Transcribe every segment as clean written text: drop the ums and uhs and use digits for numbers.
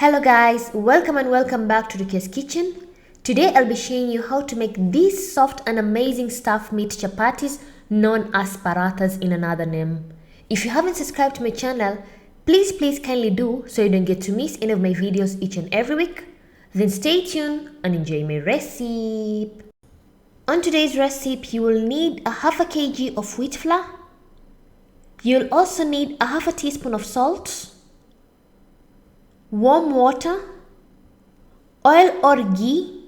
Hello guys, welcome and welcome back to Rukias kitchen. Today I'll be showing you how to make these soft and amazing stuffed meat chapatis known as parathas in another name. If you haven't subscribed to my channel, please kindly do so you don't get to miss any of my videos each and every week. Then stay tuned and enjoy my recipe. On today's recipe, you will need a half a kg of wheat flour. You'll also need a half a teaspoon of salt, warm water, oil or ghee,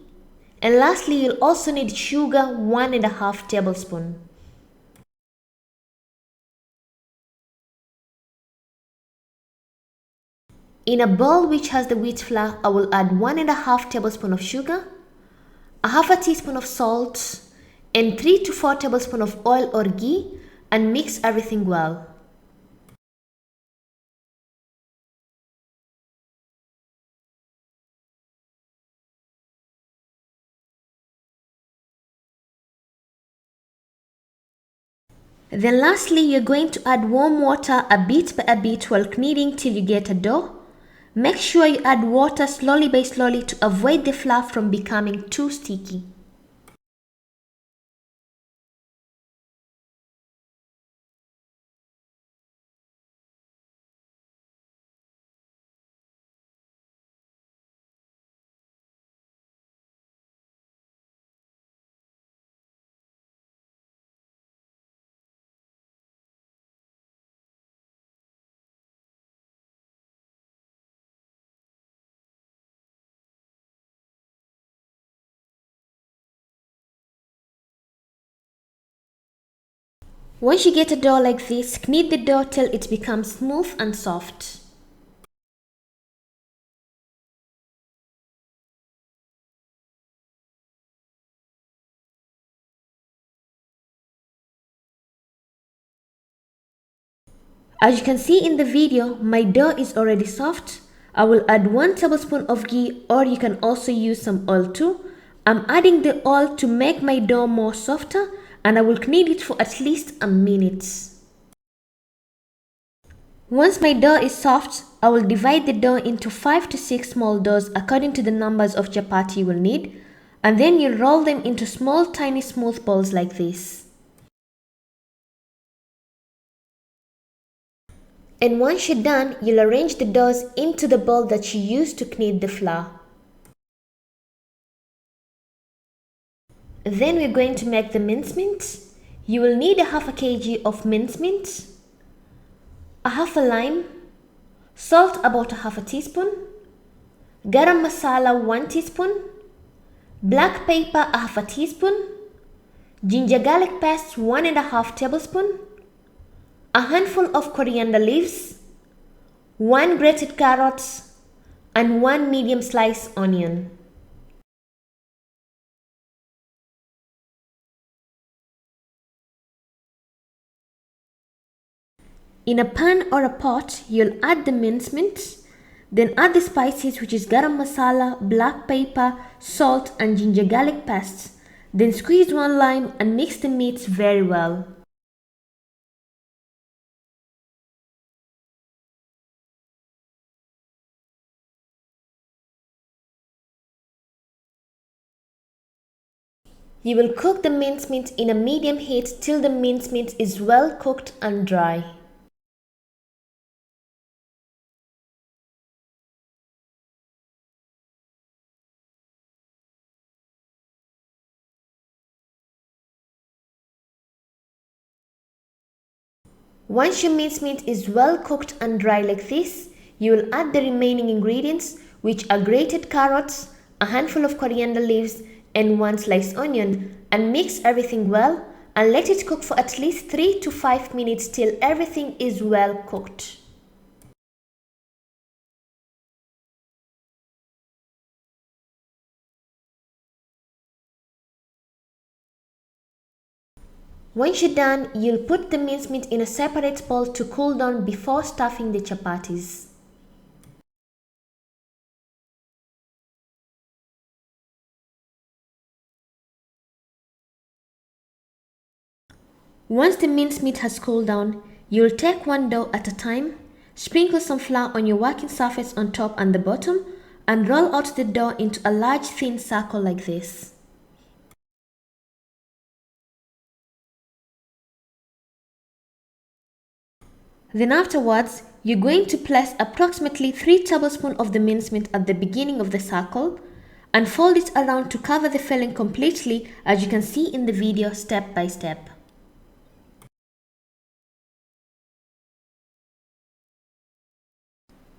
and lastly you'll also need sugar 1.5 tablespoons. In a bowl which has the wheat flour, I will add 1.5 tablespoons of sugar, a half a teaspoon of salt, and 3 to 4 tablespoons of oil or ghee, and mix everything well. Then lastly, you're going to add warm water a bit by a bit while kneading till you get a dough. Make sure you add water slowly by slowly to avoid the flour from becoming too sticky. Once you get a dough like this, knead the dough till it becomes smooth and soft. As you can see in the video, my dough is already soft. I will add 1 tablespoon of ghee, or you can also use some oil too. I'm adding the oil to make my dough more softer, and I will knead it for at least a minute. Once my dough is soft, I will divide the dough into 5 to 6 small doughs according to the numbers of chapati you will need, and then you roll them into small tiny smooth balls like this. And once you're done, you'll arrange the doughs into the bowl that you used to knead the flour. Then we're going to make the mincemeat. You will need a half a kg of mincemeat, a half a lime, salt about a half a teaspoon, garam masala 1 teaspoon, black pepper a half a teaspoon, ginger garlic paste 1.5 tablespoon, a handful of coriander leaves, 1 grated carrot, and 1 medium sliced onion. In a pan or a pot, you'll add the mincemeat, then add the spices which is garam masala, black pepper, salt and ginger garlic paste. Then squeeze 1 lime and mix the meats very well. You will cook the mincemeat in a medium heat till the mincemeat is well cooked and dry. Once your mincemeat is well cooked and dry like this, you will add the remaining ingredients, which are grated carrots, a handful of coriander leaves, and 1 sliced onion, and mix everything well and let it cook for at least 3 to 5 minutes till everything is well cooked. Once you're done, you'll put the mincemeat in a separate bowl to cool down before stuffing the chapatis. Once the mincemeat has cooled down, you'll take one dough at a time, Sprinkle some flour on your working surface on top and the bottom and roll out the dough into a large thin circle like this. Then afterwards, you're going to place approximately 3 tablespoons of the mincemeat at the beginning of the circle and fold it around to cover the filling completely, as you can see in the video step by step.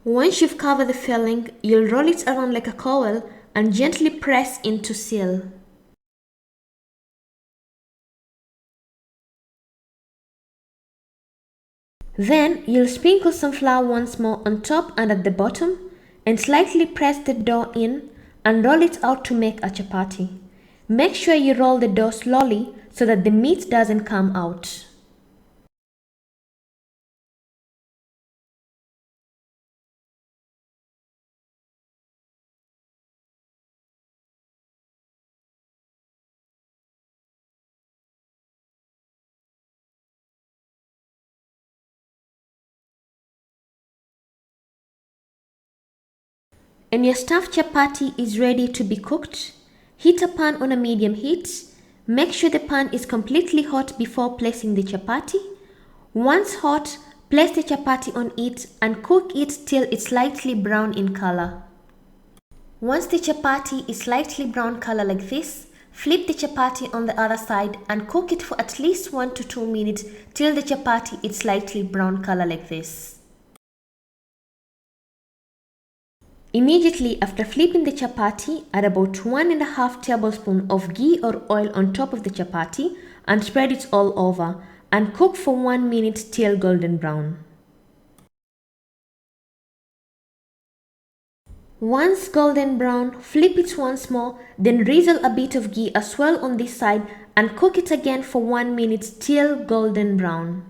Once you've covered the filling, you'll roll it around like a cowl and gently press in to seal. Then you'll sprinkle some flour once more on top and at the bottom and slightly press the dough in and roll it out to make a chapati. Make sure you roll the dough slowly so that the meat doesn't come out. And your stuffed chapati is ready to be cooked. Heat a pan on a medium heat. Make sure the pan is completely hot before placing the chapati. Once hot, place the chapati on it and cook it till it's slightly brown in color. Once the chapati is slightly brown color like this, flip the chapati on the other side and cook it for at least 1 to 2 minutes till the chapati is slightly brown color like this. Immediately after flipping the chapati, add about 1.5 tablespoons of ghee or oil on top of the chapati and spread it all over and cook for 1 minute till golden brown. Once golden brown, flip it once more, then drizzle a bit of ghee as well on this side and cook it again for 1 minute till golden brown.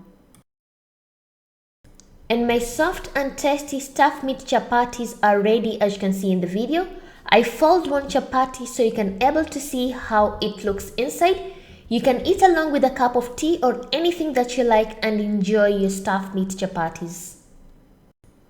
And my soft and tasty stuffed meat chapatis are ready, as you can see in the video. I fold one chapati so you can able to see how it looks inside. You can eat along with a cup of tea or anything that you like and enjoy your stuffed meat chapatis.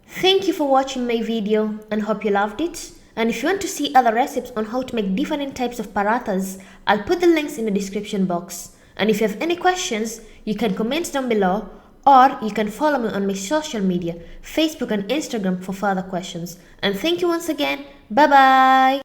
Thank you for watching my video and hope you loved it. And if you want to see other recipes on how to make different types of parathas, I'll put the links in the description box. And if you have any questions, you can comment down below, or you can follow me on my social media, Facebook and Instagram, for further questions. And thank you once again. Bye bye.